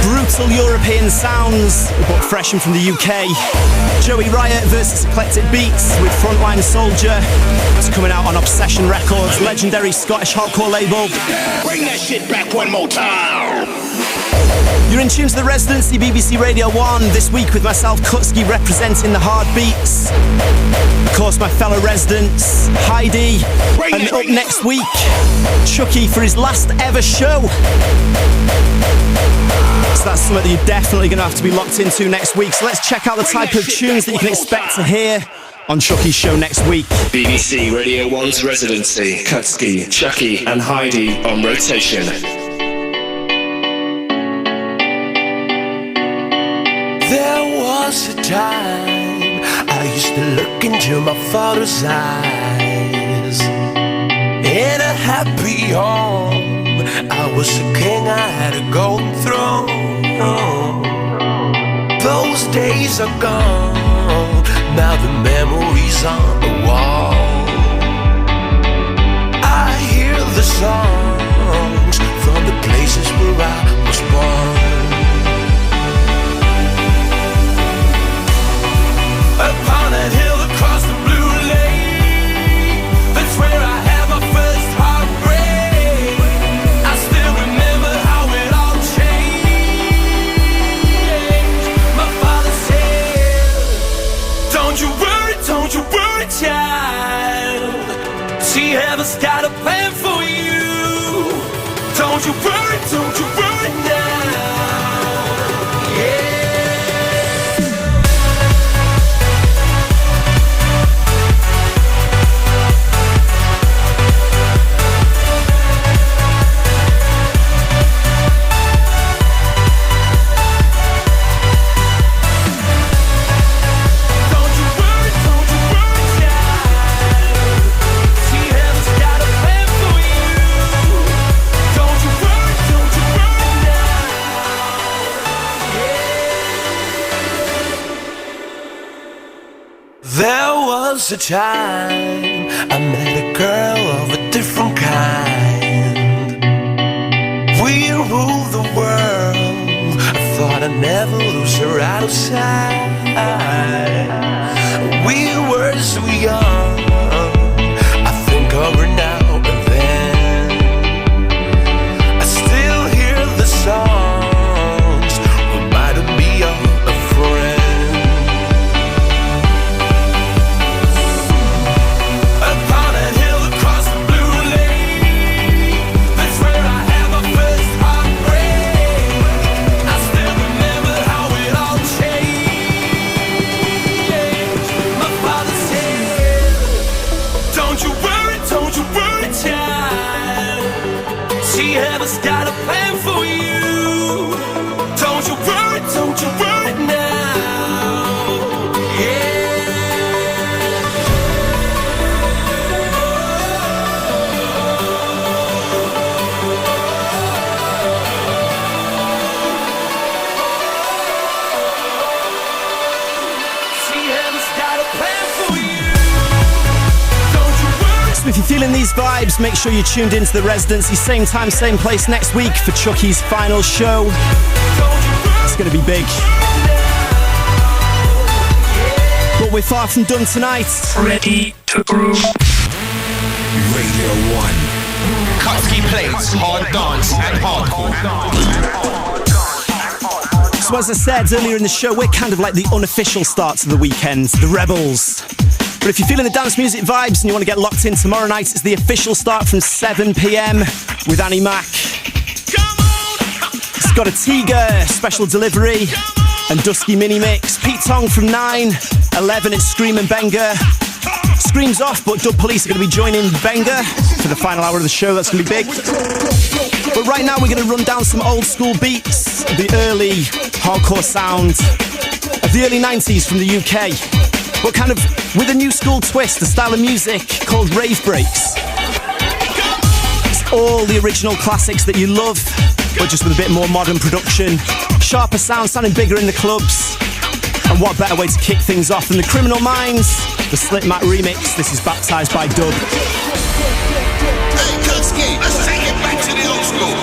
S5: Brutal European sounds, but fresh and from the UK. Joey Riot versus Eclectic Beats with Frontline Soldier. It's coming out on Obsession Records, legendary Scottish hardcore label.
S3: Bring that shit back one more time.
S5: You're in tune to the Residency, BBC Radio 1, this week with myself, Kutski, representing the hard beats. Of course, my fellow residents, Heidi, and up next week, Chucky for his last ever show. So that's something that you're definitely going to have to be locked into next week. So let's check out the type of tunes that you can expect to hear on Chucky's show next week.
S1: BBC Radio 1's Residency, Kutski, Chucky, and Heidi on rotation.
S12: There was a time I used to look into my father's eyes. In a happy home, I was a king, I had a golden throne. Those days are gone, now the memories on the wall. I hear the songs from the places where I was born. Upon that hill across the blue lake, that's where I had my first heartbreak. I still remember how it all changed. My father said, don't you worry, child. See, heaven's got a plan for you. Don't you worry now. Yeah. A time I met a girl of a different kind. We ruled the world. I thought I'd never lose her out of sight. We were so young, I think our heaven's got a plan for you. Don't you worry now. Yeah. See, heaven's got a plan for you. Don't you worry.
S5: So if you're feeling these vibes, make sure you're tuned into the Residency, same time, same place next week for Chucky's final show. It's going to be big. But we're far from done tonight.
S1: Ready to groove.
S3: Radio 1. Kutski plays hard dance and hardcore.
S5: So as I said earlier in the show, we're kind of like the unofficial start to the weekend, the rebels. But if you're feeling the dance music vibes and you want to get locked in tomorrow night, it's the official start from 7 p.m. with Annie Mac. It's got a Tiga special delivery and Dusky mini mix. Pete Tong from 9, 11 it's Scream and Benga. Scream's off, but Dub Police are going to be joining Benga for the final hour of the show. That's going to be big. But right now we're going to run down some old school beats, the early hardcore sound of the early 90s from the UK. But kind of with a new school twist, a style of music called rave breaks. It's all the original classics that you love, but just with a bit more modern production, sharper sound, sounding bigger in the clubs. And what better way to kick things off than the Criminal Minds, the Slipmat remix. This is Baptized by Dub.
S10: Hey, Kutski, let's take it back to the old school.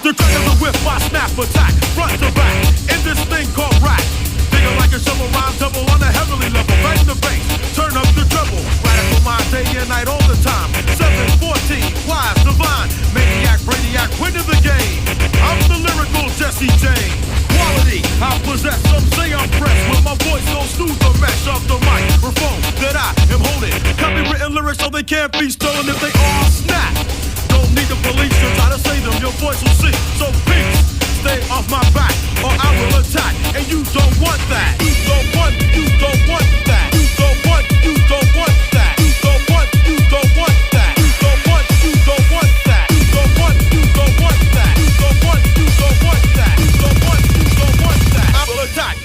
S16: The crack of the whip, I snap attack, front to back, in this thing called rap. Digging like a shovel, rhyme double on a heavenly level. Bang the bass, turn up the treble. Radical mind day and night all the time. 714, wise, divine, maniac, brainiac, winning the game. I'm the lyrical Jesse James. Quality, I possess, some say I'm fresh. When my voice goes through the mesh of the microphone that I am holding. Copywritten lyrics so they can't be stolen if they all snap. Don't need the police to try to say them, your voice will sing. So peace, stay off my back or I will attack. And you don't want that. You don't want that. You don't want that. You don't want that. You don't want that. You don't want that. You don't want that. You don't want that. You don't want that. You don't want that. You don't want that. You don't want that. You don't want that. I will attack.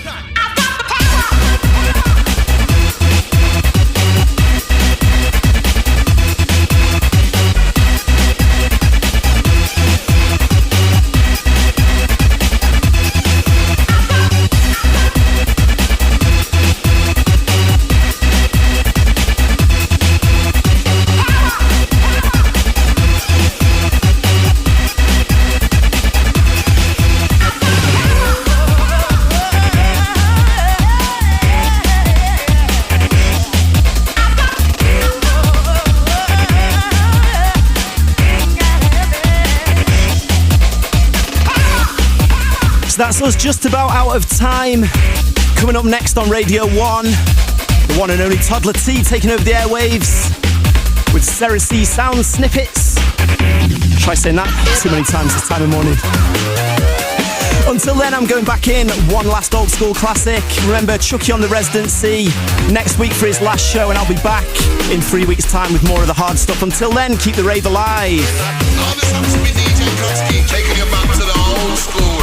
S5: So that's us just about out of time. Coming up next on Radio 1, the one and only Toddler T taking over the airwaves with Residency sound snippets. Try saying that too many times this time of morning. Until then, I'm going back in. One last old school classic. Remember, Chucky on the Residency next week for his last show, and I'll be back in 3 weeks' time with more of the hard stuff. Until then, keep the rave alive.
S10: All this happens to be DJ Kutski, taking you back to the old school.